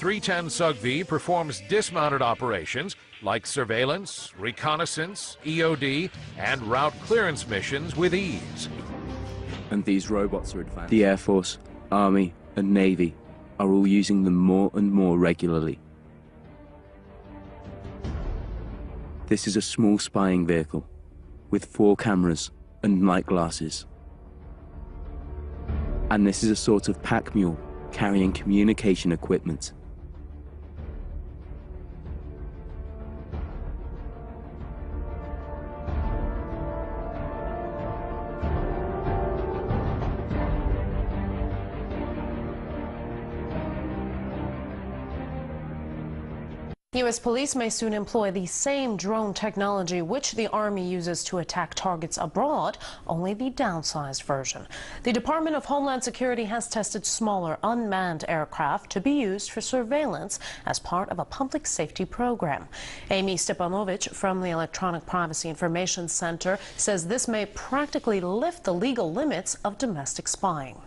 310 SUG-V performs dismounted operations like surveillance, reconnaissance, EOD, and route clearance missions with ease. And these robots are advanced. The Air Force, Army, and Navy are all using them more and more regularly. This is a small spying vehicle with 4 cameras and night glasses. And this is a sort of pack mule carrying communication equipment. U.S. police may soon employ the same drone technology which the Army uses to attack targets abroad, only the downsized version. The Department of Homeland Security has tested smaller unmanned aircraft to be used for surveillance as part of a public safety program. Amy Stepanovich from the Electronic Privacy Information Center says this may practically lift the legal limits of domestic spying.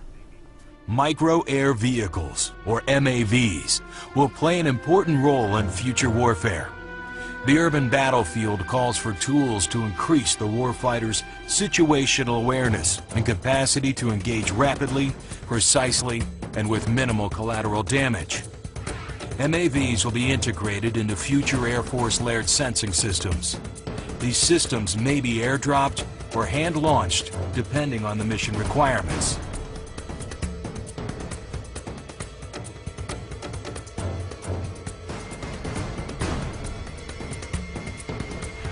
Micro air vehicles, or MAVs, will play an important role in future warfare. The urban battlefield calls for tools to increase the warfighter's situational awareness and capacity to engage rapidly, precisely, and with minimal collateral damage. MAVs will be integrated into future Air Force layered sensing systems. These systems may be airdropped or hand-launched, depending on the mission requirements.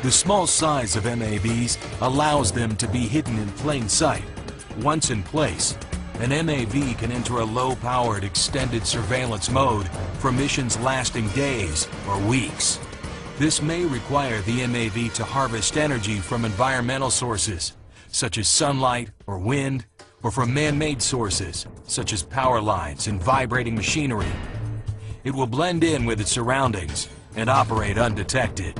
The small size of MAVs allows them to be hidden in plain sight. Once in place, an MAV can enter a low-powered extended surveillance mode for missions lasting days or weeks. This may require the MAV to harvest energy from environmental sources, such as sunlight or wind, or from man-made sources, such as power lines and vibrating machinery. It will blend in with its surroundings and operate undetected.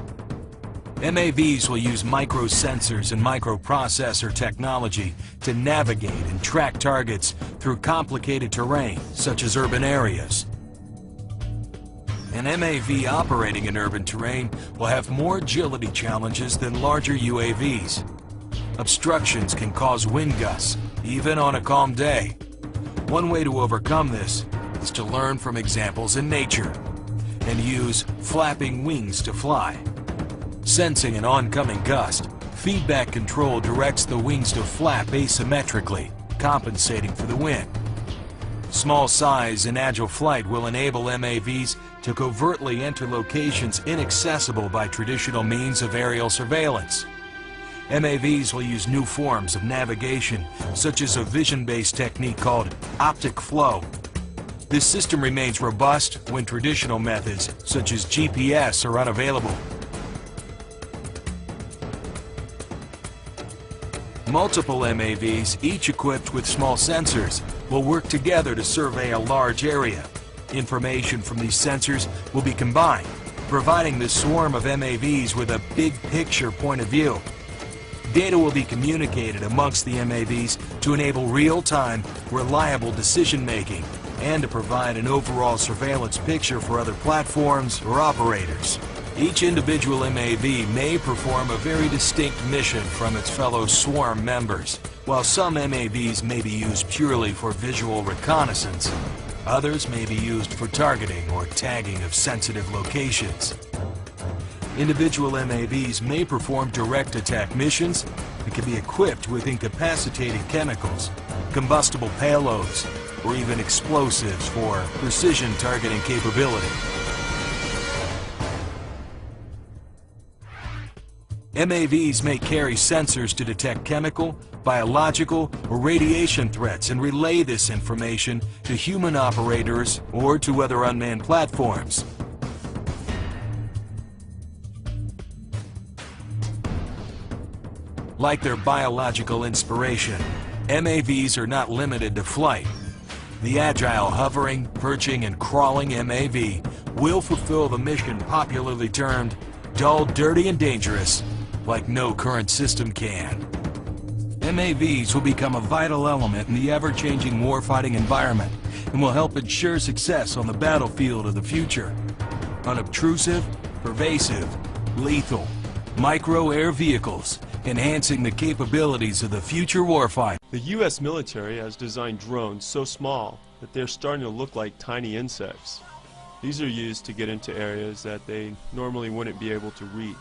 MAVs will use microsensors and microprocessor technology to navigate and track targets through complicated terrain, such as urban areas. An MAV operating in urban terrain will have more agility challenges than larger UAVs. Obstructions can cause wind gusts, even on a calm day. One way to overcome this is to learn from examples in nature and use flapping wings to fly. Sensing an oncoming gust, feedback control directs the wings to flap asymmetrically, compensating for the wind. Small size and agile flight will enable MAVs to covertly enter locations inaccessible by traditional means of aerial surveillance. MAVs will use new forms of navigation, such as a vision-based technique called optic flow. This system remains robust when traditional methods, such as GPS, are unavailable. Multiple MAVs, each equipped with small sensors, will work together to survey a large area. Information from these sensors will be combined, providing the swarm of MAVs with a big picture point of view. Data will be communicated amongst the MAVs to enable real-time, reliable decision-making and to provide an overall surveillance picture for other platforms or operators. Each individual MAV may perform a very distinct mission from its fellow swarm members. While some MAVs may be used purely for visual reconnaissance, others may be used for targeting or tagging of sensitive locations. Individual MAVs may perform direct attack missions and can be equipped with incapacitating chemicals, combustible payloads, or even explosives for precision targeting capability. MAVs may carry sensors to detect chemical, biological, or radiation threats and relay this information to human operators or to other unmanned platforms. Like their biological inspiration, MAVs are not limited to flight. The agile hovering, perching, and crawling MAV will fulfill the mission popularly termed dull, dirty, and dangerous, like no current system can. MAVs will become a vital element in the ever-changing warfighting environment and will help ensure success on the battlefield of the future. Unobtrusive, pervasive, lethal, micro-air vehicles, enhancing the capabilities of the future warfighter. The U.S. military has designed drones so small that they're starting to look like tiny insects. These are used to get into areas that they normally wouldn't be able to reach.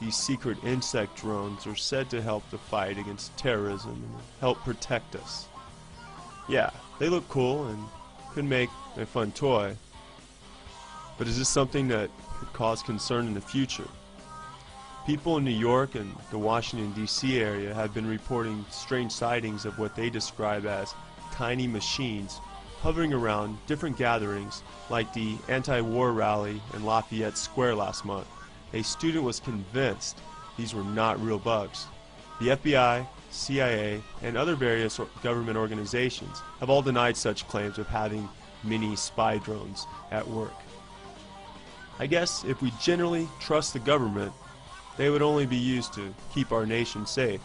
These secret insect drones are said to help the fight against terrorism and help protect us. Yeah, they look cool and could make a fun toy, but is this something that could cause concern in the future? People in New York and the Washington, D.C. area have been reporting strange sightings of what they describe as tiny machines hovering around different gatherings like the anti-war rally in Lafayette Square last month. A student was convinced these were not real bugs. The FBI, CIA, and other various government organizations have all denied such claims of having mini spy drones at work. I guess if we generally trust the government, they would only be used to keep our nation safe.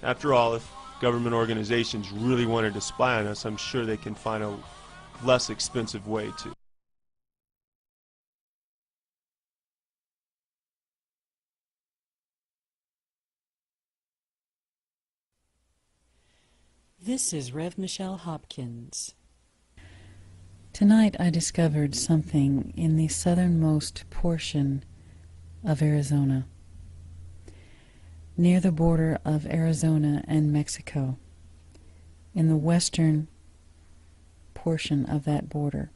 After all, if government organizations really wanted to spy on us, I'm sure they can find a less expensive way to. This is Rev. Michelle Hopkins. Tonight I discovered something in the southernmost portion of Arizona, near the border of Arizona and Mexico, in the western portion of that border.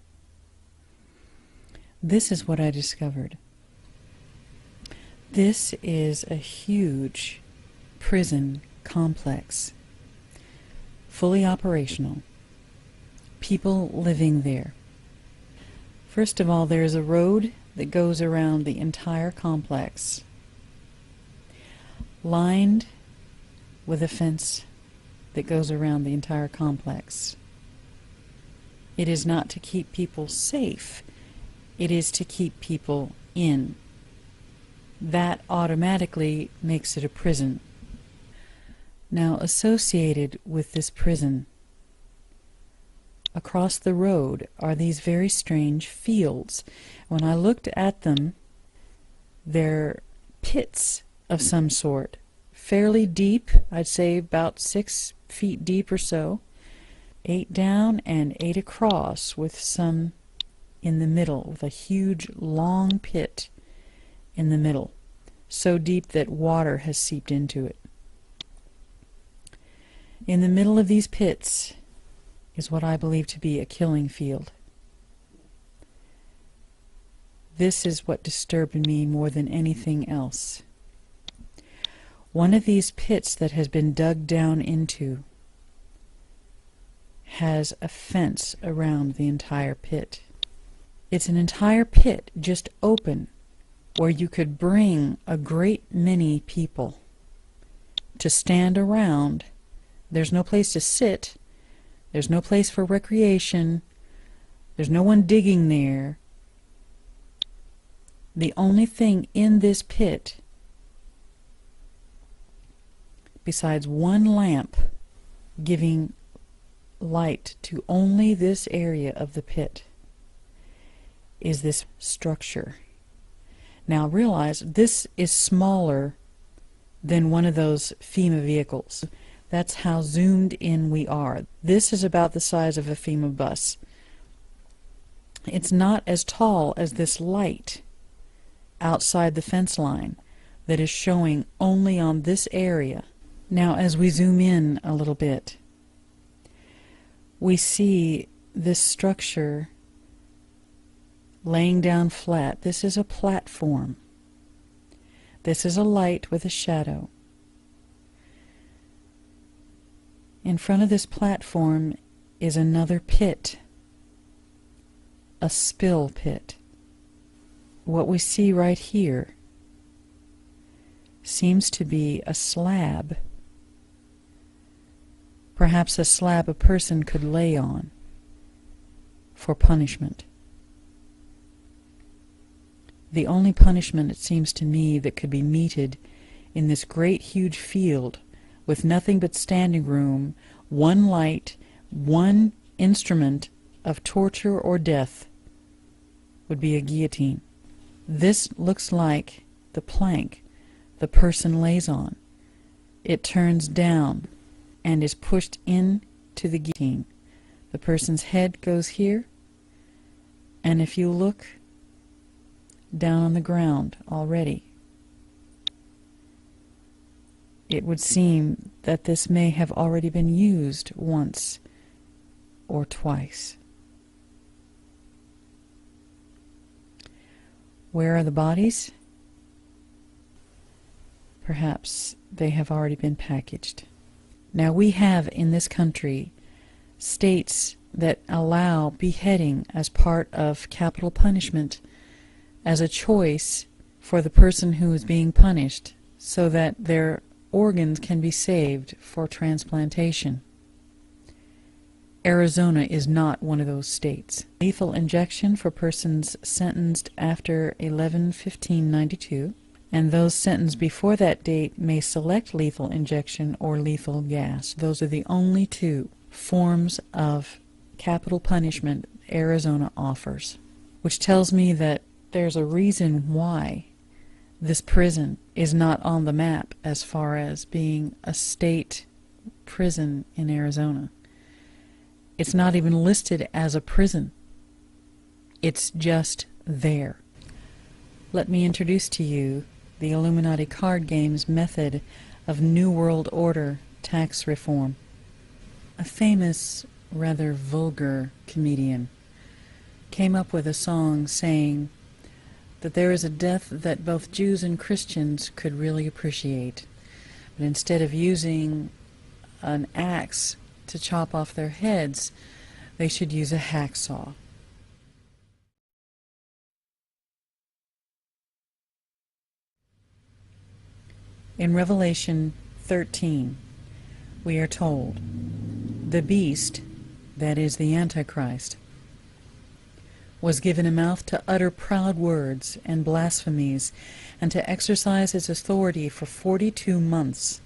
This is what I discovered. This is a huge prison complex, fully operational, people living there. First of all, there is a road that goes around the entire complex, lined with a fence that goes around the entire complex. It is not to keep people safe, it is to keep people in. That automatically makes it a prison. Now, associated with this prison, across the road are these very strange fields. When I looked at them, they're pits of some sort, fairly deep, I'd say about 6 feet deep or so, 8 down and 8 across, with some in the middle, with a huge long pit in the middle, so deep that water has seeped into it. In the middle of these pits is what I believe to be a killing field. This is what disturbed me more than anything else. One of these pits that has been dug down into has a fence around the entire pit. It's an entire pit, just open, where you could bring a great many people to stand around. There's no place to sit. There's no place for recreation. There's no one digging there. The only thing in this pit, besides one lamp giving light to only this area of the pit, is this structure. Now realize this is smaller than one of those FEMA vehicles. That's how zoomed in we are. This is about the size of a FEMA bus. It's not as tall as this light outside the fence line that is showing only on this area. Now as we zoom in a little bit, we see this structure laying down flat. This is a platform. This is a light with a shadow. In front of this platform is another pit, a spill pit. What we see right here seems to be a slab, perhaps a slab a person could lay on for punishment. The only punishment, it seems to me, that could be meted in this great huge field with nothing but standing room, one light, one instrument of torture or death, would be a guillotine. This looks like the plank the person lays on. It turns down and is pushed into the guillotine. The person's head goes here, and if you look down on the ground already, it would seem that this may have already been used once or twice. Where are the bodies? Perhaps they have already been packaged. Now we have in this country states that allow beheading as part of capital punishment as a choice for the person who is being punished so that their organs can be saved for transplantation. Arizona is not one of those states. Lethal injection for persons sentenced after 11/15/92, and those sentenced before that date may select lethal injection or lethal gas. Those are the only two forms of capital punishment Arizona offers, which tells me that there's a reason why this prison is not on the map as far as being a state prison in Arizona. It's not even listed as a prison. It's just there. Let me introduce to you the Illuminati card game's method of New World Order tax reform. A famous, rather vulgar comedian came up with a song saying that there is a death that both Jews and Christians could really appreciate. But instead of using an axe to chop off their heads, they should use a hacksaw. In Revelation 13, we are told, the beast, that is the Antichrist, was given a mouth to utter proud words and blasphemies, and to exercise its authority for 42 months.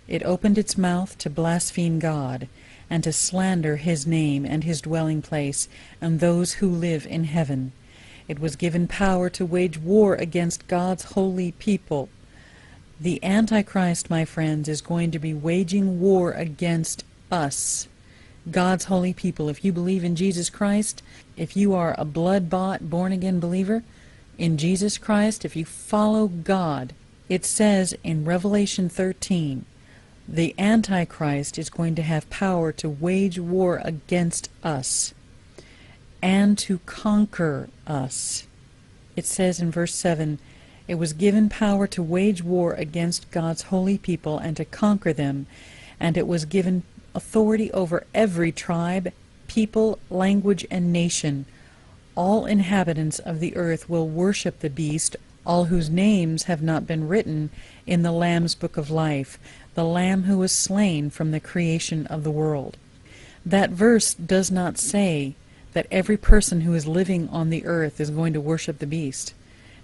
It opened its mouth to blaspheme God, and to slander his name and his dwelling place, and those who live in heaven. It was given power to wage war against God's holy people. The Antichrist, my friends, is going to be waging war against us, God's holy people. If you believe in Jesus Christ, if you are a blood-bought, born-again believer in Jesus Christ, if you follow God, it says in Revelation 13, the Antichrist is going to have power to wage war against us and to conquer us. It says in verse 7, it was given power to wage war against God's holy people and to conquer them, and it was given authority over every tribe, people, language, and nation. All inhabitants of the earth will worship the beast, all whose names have not been written in the Lamb's book of life, the Lamb who was slain from the creation of the world. That verse does not say that every person who is living on the earth is going to worship the beast,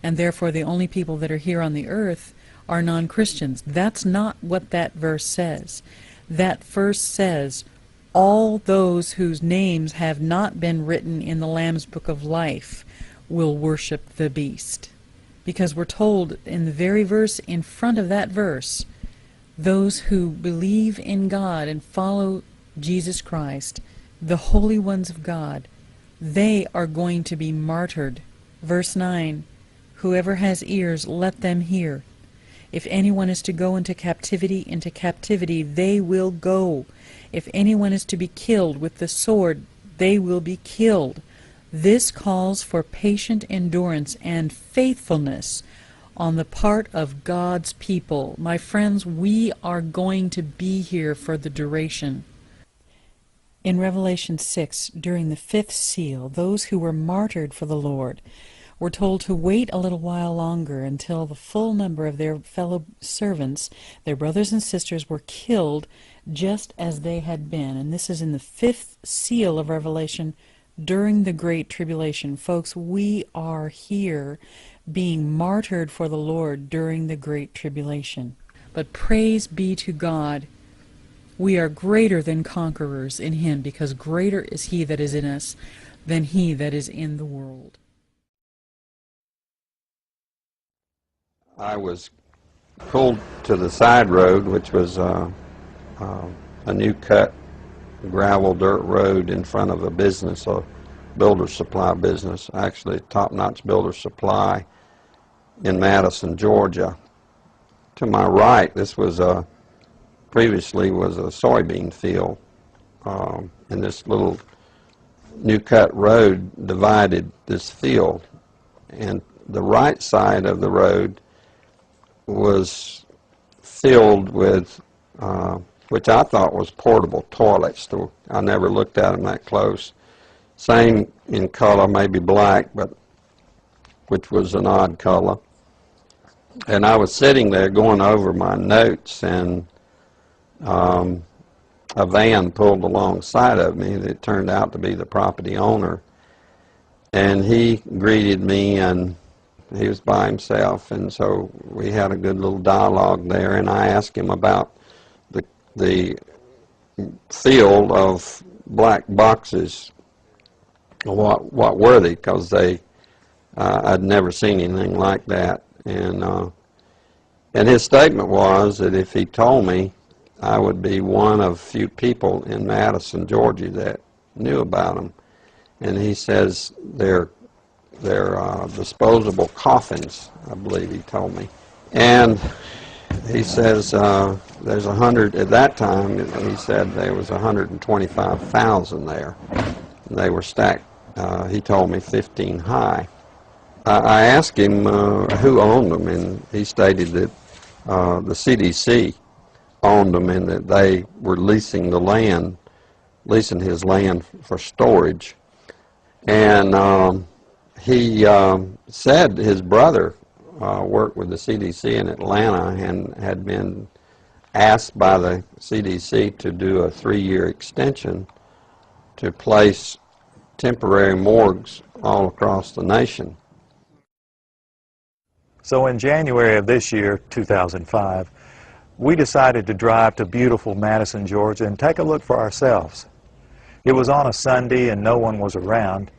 and therefore the only people that are here on the earth are non-Christians. That's not what that verse says. That verse says, all those whose names have not been written in the Lamb's book of life will worship the beast. Because we're told in the very verse in front of that verse, those who believe in God and follow Jesus Christ, the holy ones of God, they are going to be martyred. Verse 9, whoever has ears, let them hear. If anyone is to go into captivity they will go. If anyone is to be killed with the sword, they will be killed. This calls for patient endurance and faithfulness on the part of God's people. My friends, we are going to be here for the duration. In Revelation 6, during the 5th seal, those who were martyred for the Lord were told to wait a little while longer until the full number of their fellow servants, their brothers and sisters, were killed just as they had been. And this is in the 5th seal of Revelation during the Great Tribulation. Folks, we are here being martyred for the Lord during the Great Tribulation. But praise be to God, we are greater than conquerors in Him, because greater is He that is in us than he that is in the world. I was pulled to the side road, which was a new cut gravel dirt road in front of a business, a builder's supply business, actually Top-Notch Builder's Supply in Madison, Georgia. To my right, this was previously was a soybean field, and this little new cut road divided this field, and the right side of the road was filled with which I thought was portable toilets. I never looked at them that close. Same in color, maybe black, but which was an odd color. And I was sitting there going over my notes, and a van pulled alongside of me that turned out to be the property owner. And he greeted me, and he was by himself, and so we had a good little dialogue there, and I asked him about the field of black boxes. What were they? Because I'd never seen anything like that, and his statement was that if he told me, I would be one of few people in Madison, Georgia that knew about them. And he says they're disposable coffins, I believe he told me. And he says there's 100, at that time, he said there was 125,000 there. And they were stacked, he told me, 15 high. I asked him who owned them, and he stated that the CDC owned them and that they were leasing the land, leasing his land for storage. And he said his brother worked with the CDC in Atlanta and had been asked by the CDC to do a 3-year extension to place temporary morgues all across the nation. So in January of this year, 2005, we decided to drive to beautiful Madison, Georgia and take a look for ourselves. It was on a Sunday and no one was around,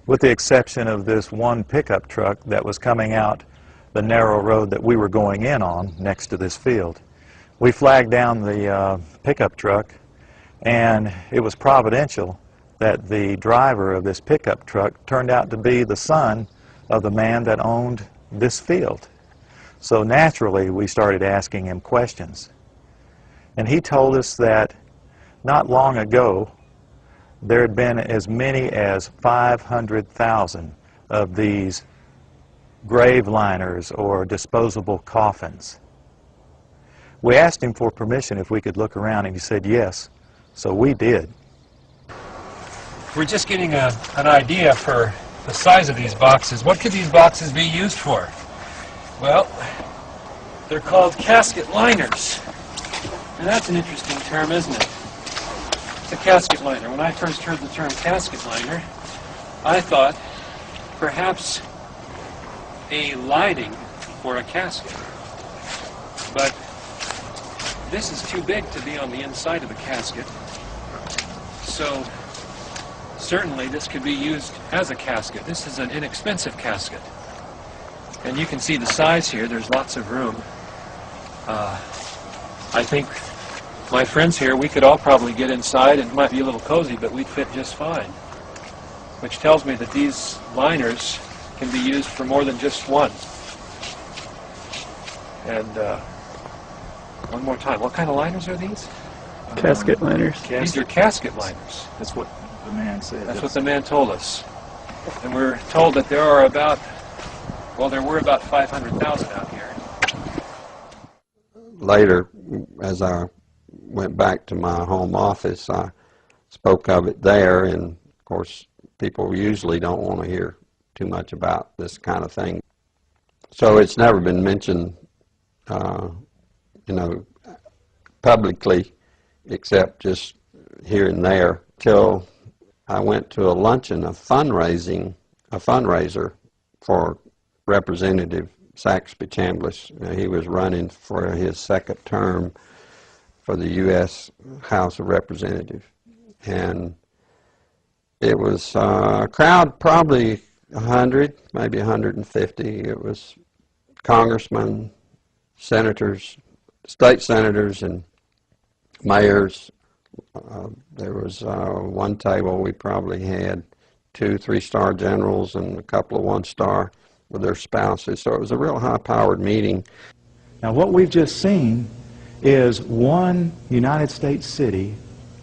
with the exception of this one pickup truck that was coming out the narrow road that we were going in on next to this field. We flagged down the pickup truck, and it was providential that the driver of this pickup truck turned out to be the son of the man that owned this field. So naturally we started asking him questions. And he told us that not long ago there had been as many as 500,000 of these grave liners or disposable coffins. We asked him for permission if we could look around, and he said yes, so we did. We're just getting an idea for the size of these boxes. What could these boxes be used for? Well, they're called casket liners. And that's an interesting term, isn't it? It's a casket liner. When I first heard the term casket liner, I thought perhaps a lining for a casket. But this is too big to be on the inside of the casket. So certainly this could be used as a casket. This is an inexpensive casket. And you can see the size here. There's lots of room. I think my friends here, we could all probably get inside, and it might be a little cozy, but we'd fit just fine. Which tells me that these liners can be used for more than just one. And one more time, what kind of liners are these? Casket liners. These are casket liners. That's what the man said. That's what the man told us. And we're told that there are about, well, there were about 500,000 out here. Later, as I went back to my home office, I spoke of it there, and of course people usually don't want to hear too much about this kind of thing. So it's never been mentioned, publicly, except just here and there, till I went to a luncheon, a fundraiser for Representative Saxby Chambliss. He was running for his second term for the U.S. House of Representatives. And it was a crowd, probably 100, maybe 150. It was congressmen, senators, state senators, and mayors. There was one table we probably had 2 3-star generals and a couple of 1-star with their spouses. So it was a real high-powered meeting. Now what we've just seen is one United States city.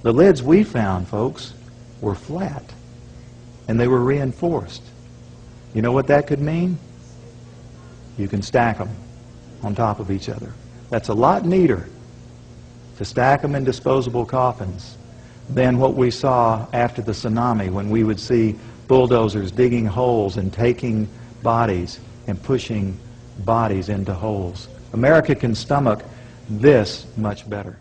The lids we found, folks, were flat, and they were reinforced. You know what that could mean? You can stack them on top of each other. That's a lot neater to stack them in disposable coffins than what we saw after the tsunami, when we would see bulldozers digging holes and taking bodies and pushing bodies into holes. America can stomach this much better.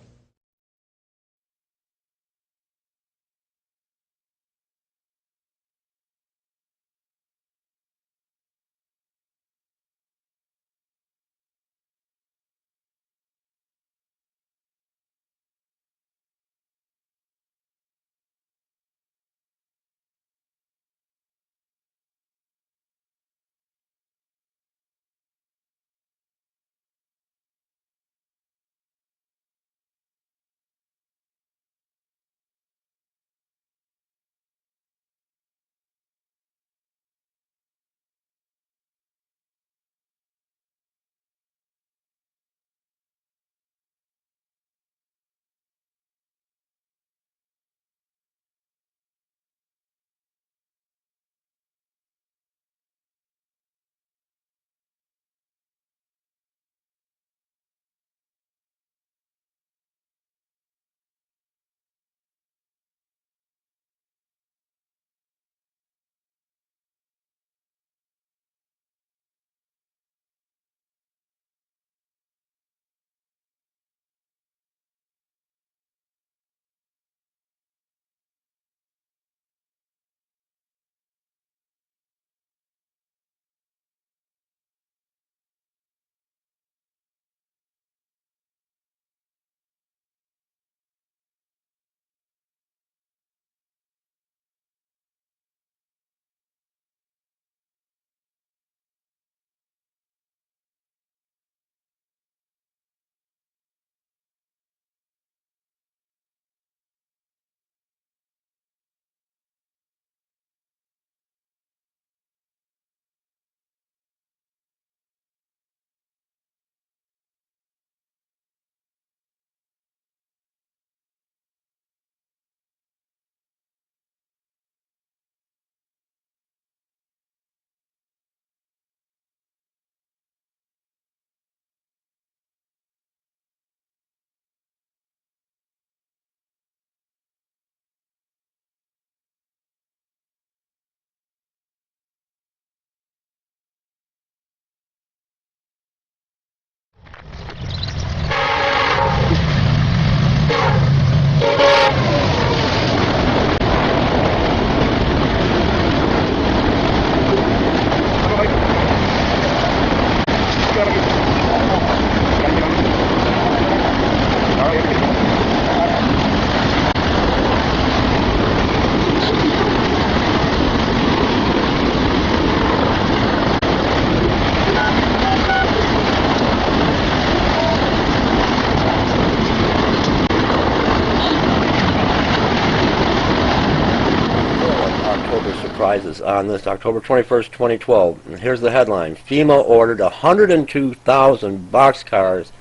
Surprises on this October 21st, 2012. And here's the headline. FEMA ordered 102,000 boxcars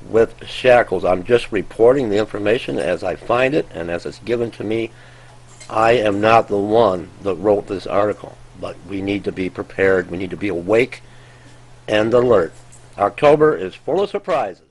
with shackles. I'm just reporting the information as I find it and as it's given to me. I am not the one that wrote this article, but we need to be prepared. We need to be awake and alert. October is full of surprises.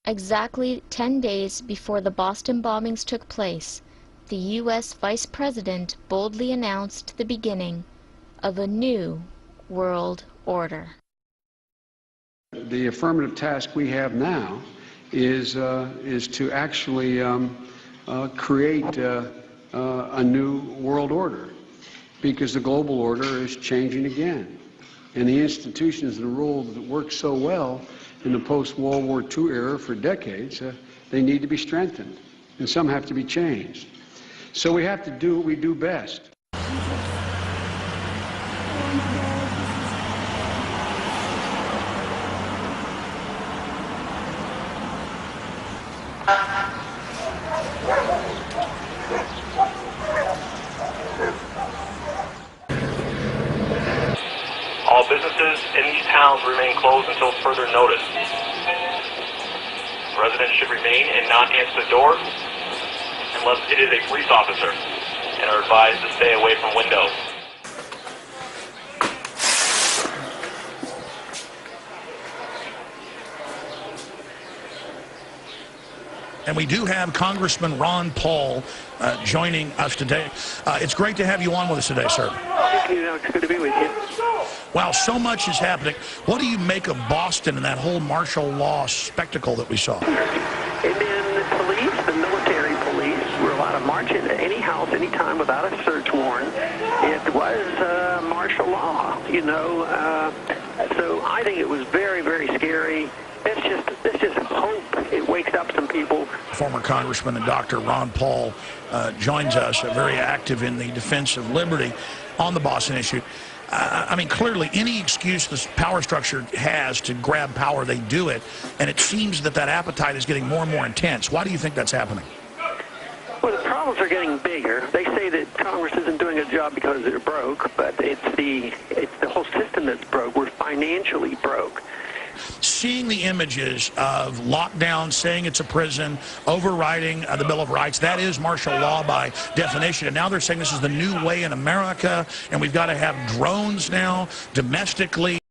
Exactly 10 days before the Boston bombings took place, the U.S. Vice President boldly announced the beginning of a new world order. The affirmative task we have now is to actually create a new world order, because the global order is changing again. And the institutions and the rules that worked so well in the post-World War II era for decades, they need to be strengthened, and some have to be changed. So we have to do what we do best. All businesses in these towns remain closed until further notice. Residents should remain and not answer the door unless it is a police officer, and are advised to stay away from windows. And we do have Congressman Ron Paul joining us today. It's great to have you on with us today, sir. It's good to be with you. Wow, so much is happening. What do you make of Boston and that whole martial law spectacle that we saw? And then the police, the military police, were allowed to march into any house, anytime without a search warrant. It was martial law, you know. So I think it was very, very scary. Let's just hope it wakes up some people. Former Congressman and Dr. Ron Paul joins us, very active in the defense of liberty on the Boston issue. I mean, clearly, any excuse this power structure has to grab power, they do it. And it seems that that appetite is getting more and more intense. Why do you think that's happening? Well, the problems are getting bigger. They say that Congress isn't doing a job because they're broke, but it's the whole system that's broke. We're financially broke. Seeing the images of lockdown, saying it's a prison, overriding the Bill of Rights, that is martial law by definition. And now they're saying this is the new way in America, and we've got to have drones now domestically.